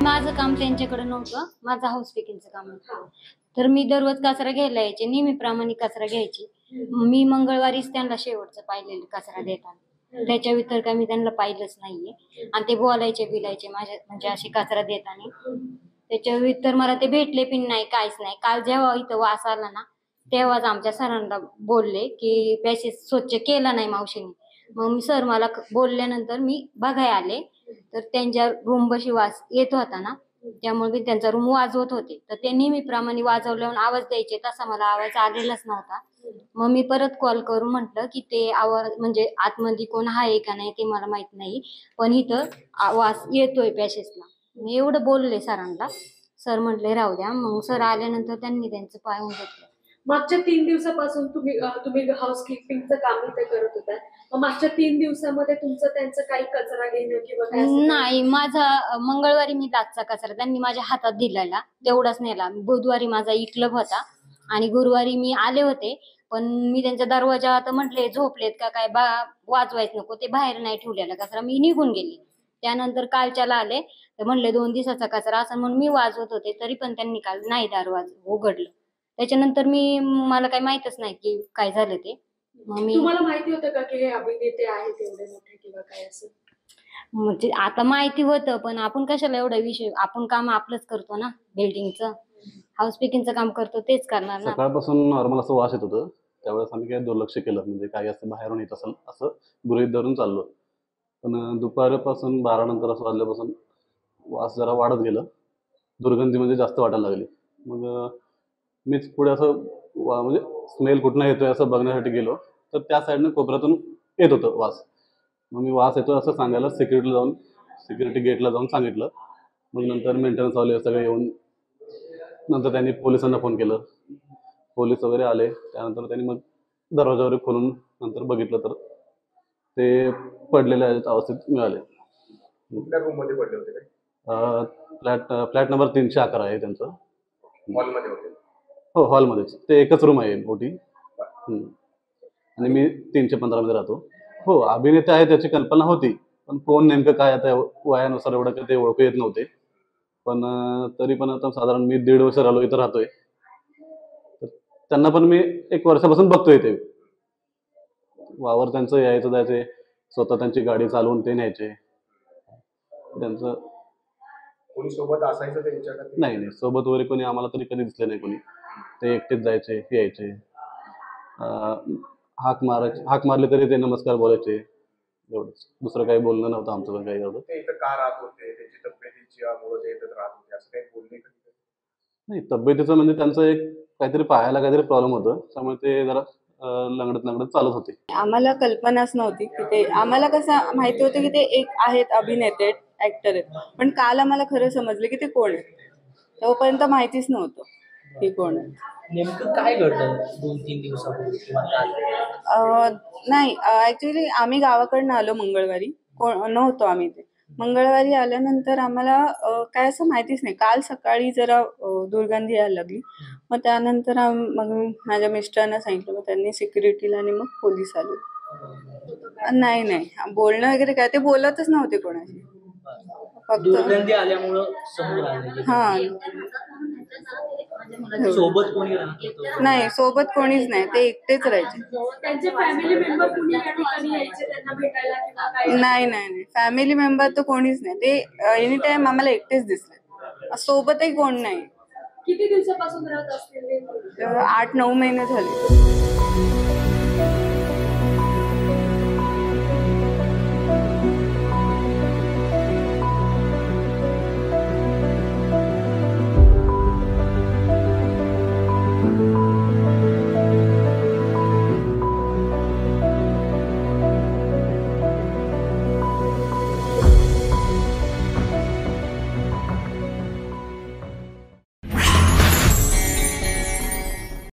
माझं काम त्यांच्याकडे नव्हतं, माझं हाऊस पिकिंगचं काम होतं. तर मी दररोज कचरा घ्यायला यायचे, नेहमीप्रमाणे कचरा घ्यायची. मी मंगळवारीच त्यांना शेवटचं पाहिलेलं कचरा देताना, त्याच्या व्यतिरिक्त काय मी त्यांना पाहिलंच नाहीये. आणि ते बोलायचे बिलायचे माझ्या म्हणजे असे कचरा देताना, त्याच्या व्यतिरिक्त मला ते भेटले पण नाही, काहीच नाही. काल जेव्हा इथं वास आला ना, तेव्हाच आमच्या सरांना बोलले की पॅसेज स्वच्छ केला नाही मावशीने. मग मी सर मला बोलल्यानंतर मी बघाय आले, तर त्यांच्या रूम बशी वास येत होता ना, त्यामुळे मी त्यांचा रूम वाजवत होते. तर ते नेहमीप्रमाणे वाजवल्यावर आवाज द्यायचे, तसा मला आवाज आलेलाच नव्हता. मग मी परत कॉल करून म्हटलं की ते आवाज म्हणजे आतमध्ये कोण आहे का नाही ते मला माहित नाही, पण इथं वास येतोय पॅसेजला. मी एवढं बोलले सरांना. सर म्हटले राहू द्या. मग सर आल्यानंतर त्यांनी त्यांचं पाहून घेतलं. मागच्या 3 दिवसापासून तुम्ही हाऊसकीपिंगचं काम इथे करत होता. मग मागच्या 3 दिवसामध्ये तुमचं त्यांचं काही कचरा घेणं किंवा काय नाही, माझा मंगळवारी मी लाचचा कचरा त्यांनी माझ्या हातात दिलेला, तेवढाच नेला. बुधवारी माझा इक्लब होता आणि गुरुवारी मी आले होते, पण मी त्यांच्या दरवाजा आता म्हटले झोपलेत का काय वाजवायच नको, ते बाहेर नाही ठेवलेला कचरा, मी निघून गेले. त्यानंतर कालच्याला आले तर म्हणले 2 दिवसाचा कचरा असं म्हणून मी वाजवत होते, तरी पण त्यांनी काल नाही दरवाजा उघडलं. त्याच्यानंतर मला काही माहितच नाही की काय झालं ते. मग तुम्हाला माहिती होतं का की हे अभिनेते आहेत एवढे मोठे किंवा काय असं? म्हणजे आता माहिती होतं, पण आपण कशाला एवढा विषय, आपण काम आपलंच करतो ना, बिल्डिंगचं हाऊस पिकिंगचं काम करतो तेच करणार ना. सकाळपासून नॉर्मल असं वास येत होतं, त्यावेळेस आम्ही काही दुर्लक्ष केलं, म्हणजे काही असं बाहेरून येत असेल असं गृहीत धरून चाललो. पण दुपारपासून 12 नंतर असं वाजल्यापासून वास जरा वाढत गेलं, दुर्गंधी म्हणजे जास्त वाटायला लागली. मग मीच पुढे असं म्हणजे स्मेल कुठनं येतोय असं बघण्यासाठी गेलो, तर त्या साईडनं कोपऱ्यातून येत होतं वास. मग मी वास येतो असं सांगायला सिक्युरिटी गेटला जाऊन सांगितलं. मग नंतर मेंटेनन्सवाले सगळे येऊन नंतर त्यांनी पोलिसांना फोन केलं. पोलीस वगैरे आले. त्यानंतर त्यांनी मग दरवाजा वगैरे खोलून नंतर बघितलं तर ते पडलेल्या अवस्थेत मिळाले. कुठल्या रूममध्ये पडले होते फ्लॅट नंबर 311 आहे त्यांचं. हॉलमध्ये होते? हो, हॉलमध्येच. ते एकच रूम आहे मोठी. आणि मी 315 मध्ये राहतो. हो, अभिनेते आहे त्याची कल्पना होती, पण कोण नेमकं काय आता वयानुसार एवढं काही ते ओळखू येत नव्हते. पण तरी पण आता साधारण मी 1.5 वर्ष राहिलो इथं राहतोय, तर त्यांना पण मी 1 वर्षापासून बघतोय. ते वावर त्यांचं यायचं जायचे, स्वतः त्यांची गाडी चालवून ते न्यायचे. त्यांचं कोणी सोबत असायचं त्यांच्याकडे? नाही, सोबत वगैरे कोणी आम्हाला तरी कधी दिसले नाही कोणी. ते एकटेच जायचे यायचे. हाक मारले तरी ते नमस्कार बोलायचे, एवढंच. दुसरं काही बोलणं नव्हतं आमचं पण काही एवढं. ते इथं का राहत होते, त्यांची तब्येतीच्यामुळे ते इथं राहत होते असं काही बोलणे कधी? नाही, तब्येतीचं म्हणजे त्यांचं एक काहीतरी पायाला काहीतरी प्रॉब्लेम होतं, त्यामुळे ते जरा लंगडत चालत होते. आम्हाला कल्पनाच नव्हती की ते, आम्हाला कसं माहिती होतं की ते एक आहेत अभिनेते, ऍक्टर आहेत, पण काल आम्हाला खरं समजलं की ते कोण आहेत. तोपर्यंत माहितीच नव्हतं की कोण आहे. नेमकं काय घडलं 2-3 दिवसापूर्वी किंवा काल? नाही, ऍक्च्युली आम्ही गावाकडनं आलो मंगळवारी, नव्हतो आम्ही ते. मंगळवारी आल्यानंतर आम्हाला काय असं माहितीच नाही. काल सकाळी जरा दुर्गंधी यायला लागली. मग त्यानंतर मग माझ्या मिस्टरांना सांगितलं, मग त्यांनी सिक्युरिटीला आणि मग पोलीस आले. नाही, बोलणं वगैरे काय, ते बोलतच नव्हते कोणाशी. फक्त दुर्गंधी आल्यामुळं समोर आले. हा, सोबत कोणी राहत होतं? नाही, सोबत कोणीच नाही, ते एकटेच राहायचे. त्यांचे फॅमिली मेंबर कुणी या ठिकाणी यायचे त्यांना भेटायला किंवा काय? नाही, फॅमिली मेंबर तर कोणीच नाही. ते एनी टाइम आम्हाला एकटेच दिसले, सोबतही कोण नाही. किती दिवसापासून राहत असतील? 8-9 महिने झाले.